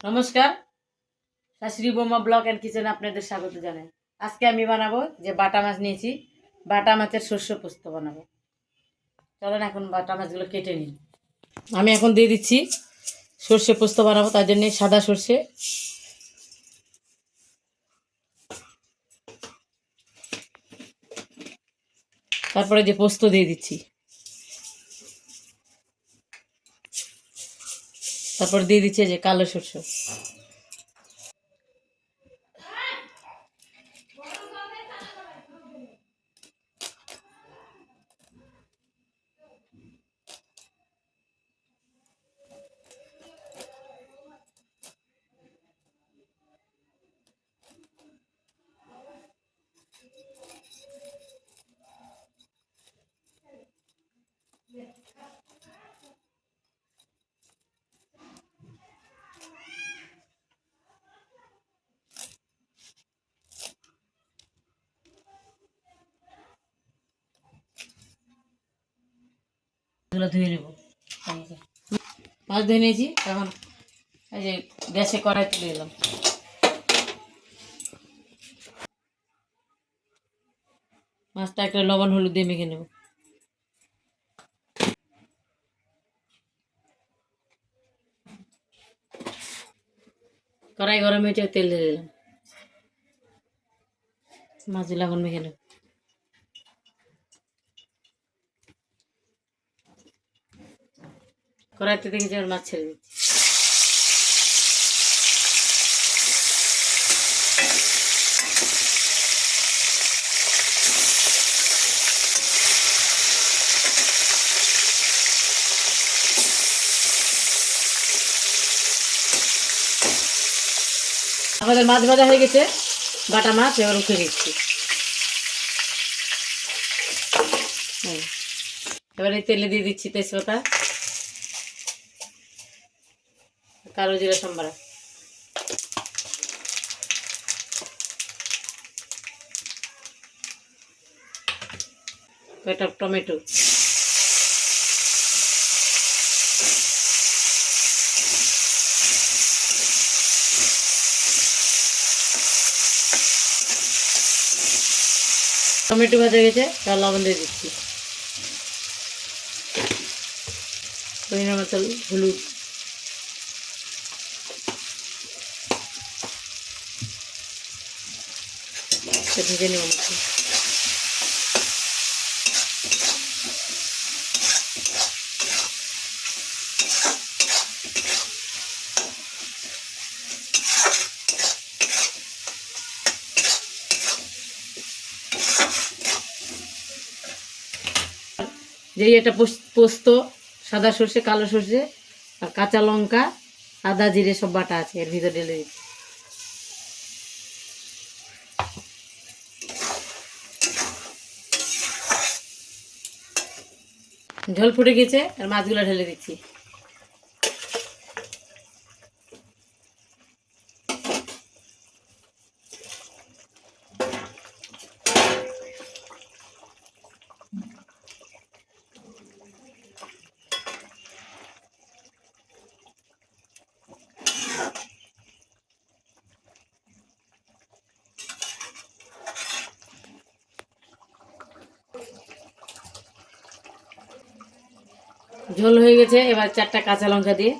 নমস্কার, শাশুড়ি বৌমা ব্লগ অ্যান্ড কিচেনে আপনাদের স্বাগত জানাই। আজকে আমি বানাবো যে বাটা মাছ নিয়েছি, বাটা মাছের শস্য পোস্ত বানাবো। চলেন এখন বাটা মাছগুলো কেটে নিই। আমি এখন দিয়ে দিচ্ছি সর্ষে পোস্ত বানাবো, তার জন্য সাদা সর্ষে, তারপরে যে পোস্ত দিয়ে দিচ্ছি, তারপর দিয়ে দিচ্ছি যে কালো সর্ষে। এগুলো ধুয়ে নেব। মাছ ধুয়ে নিয়েছি, এখন এই যে গ্যাসে কড়াই তুলে এলাম। মাছটা একটা লবণ হলুদ দিয়ে মেখে নেব। কড়াই গরম হয়েছে, তেল ঢেলে দিলাম। মাছগুলো এখন মেখে নেব। কড়াইতে দেখেছি আর মাছ ছেড়ে দিচ্ছি। আমাদের মাছ ভাজা হয়ে গেছে, বাটা মাছ এবার উঠে দিচ্ছি। এবার এই তেলে দিয়ে দিচ্ছি তেজপাতা, কালো জিরা সম্বারা, কয়টা টমেটো, টমেটো ভাজা গেছে, তার লবণ দিয়ে দিচ্ছি, পরিমাণ মতো হলুদ, ভেজে নেব। যে এটা পোস্ত, সাদা সর্ষে, কালো সর্ষে আর কাঁচা লঙ্কা, আদা জিরে সব বাটা আছে, এর ভিতরে ঢেলে দিচ্ছি। ঝোল ফুটে গেছে, আর মাছগুলো ঢেলে দিচ্ছি। ঝোল হয়ে গেছে, এবার 4টা কাঁচা লঙ্কা দিয়ে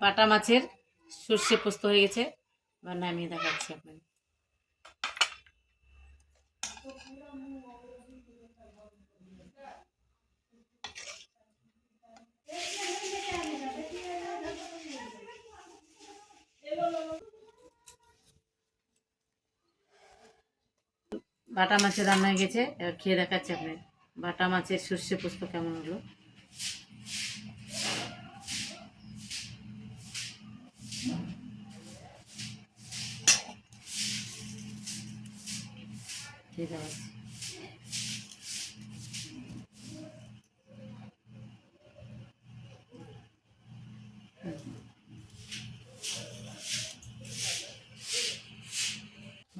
বাটা মাছের সর্ষে পোস্ত হয়ে গেছে, এবার নামিয়ে দেখাচ্ছি আপনাকে। বাটা মাছের রান্না হয়ে গেছে, এবার খেয়ে দেখাচ্ছি আপনাকে বাটা মাছের সর্ষে পোস্ত কেমন হলো। ঠিক আছে।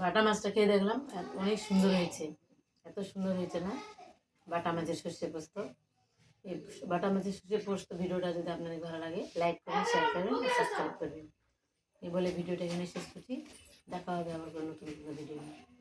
বাটা মাছটা খেয়ে দেখলাম, অনেক সুন্দর হয়েছে। এত সুন্দর হয়েছে না বাটা মাছের সর্ষে পোস্ত। এই বাটা মাছের সর্ষে পোস্ত ভিডিওটা যদি আপনাদের ভালো লাগে লাইক করবেন, শেয়ার করবেন, সাবস্ক্রাইব করবেন। এই বলে ভিডিওটা এখানে শেষ করছি। দেখা হবে আবার কোনো নতুন ভিডিও নিয়ে।